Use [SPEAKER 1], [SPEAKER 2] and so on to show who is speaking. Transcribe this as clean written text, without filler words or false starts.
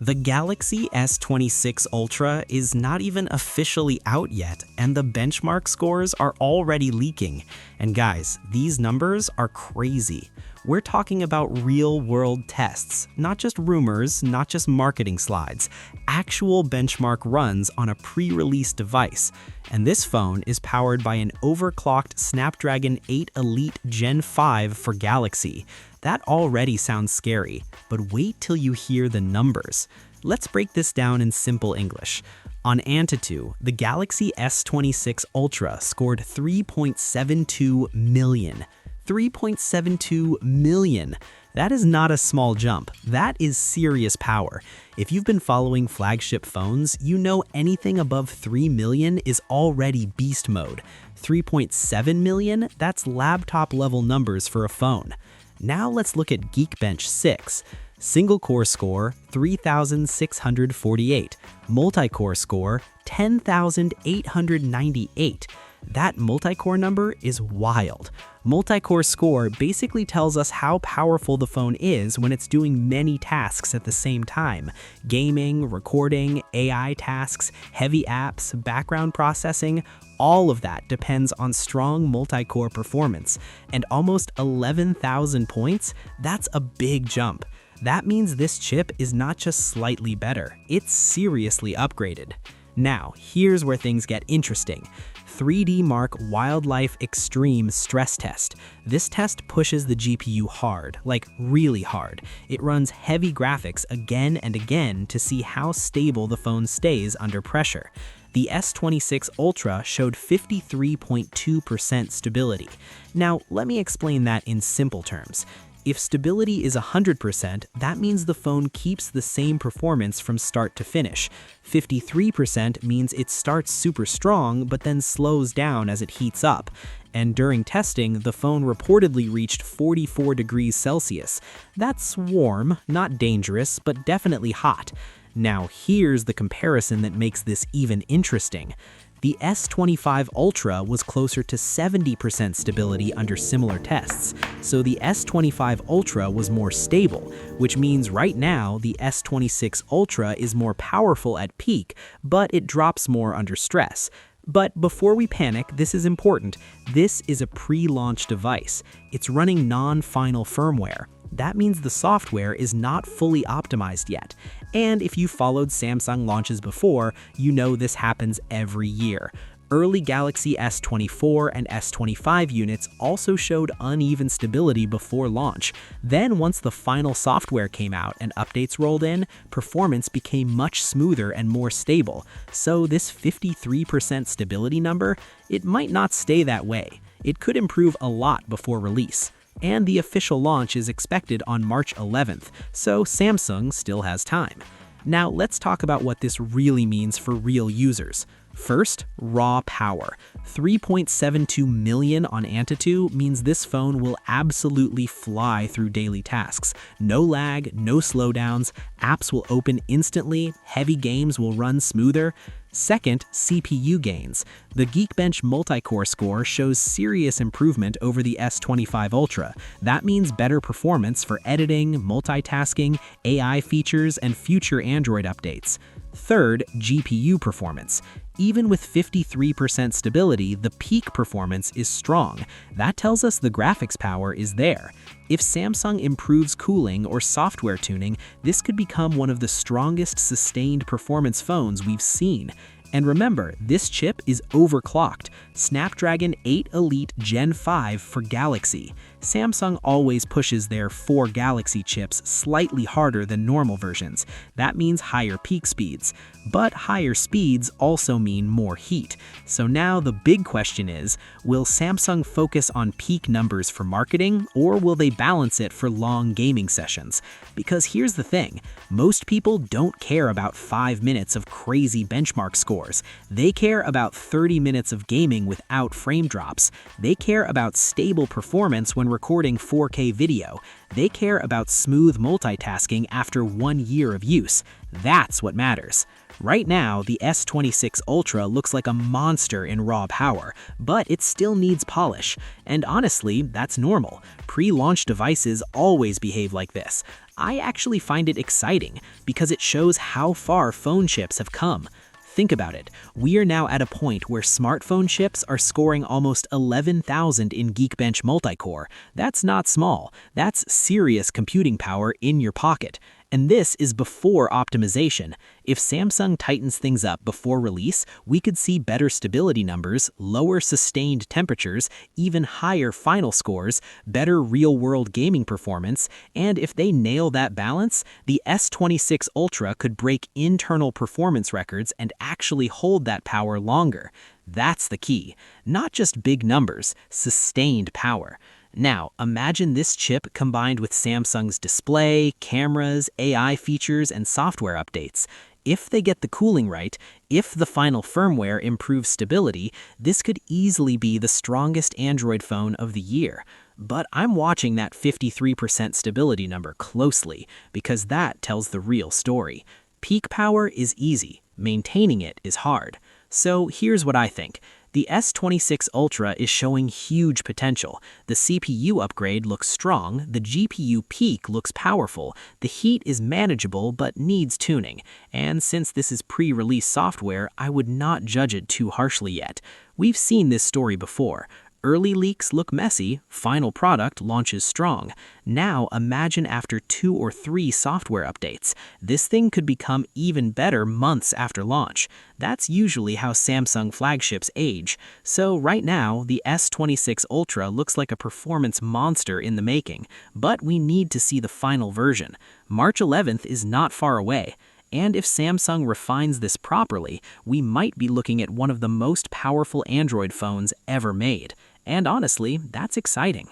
[SPEAKER 1] The Galaxy S26 Ultra is not even officially out yet, and the benchmark scores are already leaking. And guys, these numbers are crazy. We're talking about real-world tests, not just rumors, not just marketing slides, actual benchmark runs on a pre-release device. And this phone is powered by an overclocked Snapdragon 8 Elite Gen 5 for Galaxy. That already sounds scary, but wait till you hear the numbers. Let's break this down in simple English. On AnTuTu, the Galaxy S26 Ultra scored 3.72 million. 3.72 million. That is not a small jump. That is serious power. If you've been following flagship phones, you know anything above 3 million is already beast mode. 3.7 million, that's laptop level numbers for a phone. Now let's look at Geekbench 6. Single core score 3,648, multi-core score 10,898. That multi-core number is wild. Multi-core score basically tells us how powerful the phone is when it's doing many tasks at the same time. Gaming, recording, AI tasks, heavy apps, background processing, all of that depends on strong multi-core performance. And almost 11,000 points, that's a big jump. That means this chip is not just slightly better, it's seriously upgraded. Now, here's where things get interesting. 3D Mark Wildlife Extreme Stress Test. This test pushes the GPU hard, like really hard. It runs heavy graphics again and again to see how stable the phone stays under pressure. The S26 Ultra showed 53.2% stability. Now, let me explain that in simple terms. If stability is 100%, that means the phone keeps the same performance from start to finish. 53% means it starts super strong but then slows down as it heats up. And during testing, the phone reportedly reached 44 degrees Celsius. That's warm, not dangerous, but definitely hot. Now here's the comparison that makes this even interesting. The S25 Ultra was closer to 70% stability under similar tests, so the S25 Ultra was more stable, which means right now the S26 Ultra is more powerful at peak, but it drops more under stress. But before we panic, this is important. This is a pre-launch device. It's running non-final firmware. That means the software is not fully optimized yet. And if you followed Samsung launches before, you know this happens every year. Early Galaxy S24 and S25 units also showed uneven stability before launch. Then once the final software came out and updates rolled in, performance became much smoother and more stable. So this 53% stability number, it might not stay that way. It could improve a lot before release. And the official launch is expected on March 11th, so Samsung still has time. Now let's talk about what this really means for real users. First, raw power. 3.72 million on AnTuTu means this phone will absolutely fly through daily tasks. No lag, no slowdowns, apps will open instantly, heavy games will run smoother. Second, CPU gains. The Geekbench multi-core score shows serious improvement over the S25 Ultra. That means better performance for editing, multitasking, AI features, and future Android updates. Third, GPU performance. Even with 53% stability, the peak performance is strong. That tells us the graphics power is there. If Samsung improves cooling or software tuning, this could become one of the strongest sustained performance phones we've seen. And remember, this chip is overclocked. Snapdragon 8 Elite Gen 5 for Galaxy. Samsung always pushes their 4 Galaxy chips slightly harder than normal versions. That means higher peak speeds. But higher speeds also mean more heat. So now the big question is, will Samsung focus on peak numbers for marketing, or will they balance it for long gaming sessions? Because here's the thing, most people don't care about 5 minutes of crazy benchmark scores. scores. They care about 30 minutes of gaming without frame drops. They care about stable performance when recording 4K video. They care about smooth multitasking after 1 year of use. That's what matters. Right now, the S26 Ultra looks like a monster in raw power, but it still needs polish. And honestly, that's normal. Pre-launch devices always behave like this. I actually find it exciting because it shows how far phone chips have come. Think about it. We are now at a point where smartphone chips are scoring almost 11,000 in Geekbench multi-core. That's not small. That's serious computing power in your pocket. And this is before optimization. If Samsung tightens things up before release, we could see better stability numbers, lower sustained temperatures, even higher final scores, better real-world gaming performance, and if they nail that balance, the S26 Ultra could break internal performance records and actually hold that power longer. That's the key. Not just big numbers, sustained power. Now, imagine this chip combined with Samsung's display, cameras, AI features, and software updates. If they get the cooling right, if the final firmware improves stability, this could easily be the strongest Android phone of the year. But I'm watching that 53% stability number closely, because that tells the real story. Peak power is easy, maintaining it is hard. So here's what I think. The S26 Ultra is showing huge potential. The CPU upgrade looks strong, the GPU peak looks powerful, the heat is manageable but needs tuning, and since this is pre-release software, I would not judge it too harshly yet. We've seen this story before. Early leaks look messy, final product launches strong. Now imagine after 2 or 3 software updates. This thing could become even better months after launch. That's usually how Samsung flagships age. So right now, the S26 Ultra looks like a performance monster in the making, but we need to see the final version. March 11th is not far away. And if Samsung refines this properly, we might be looking at one of the most powerful Android phones ever made. And honestly, that's exciting.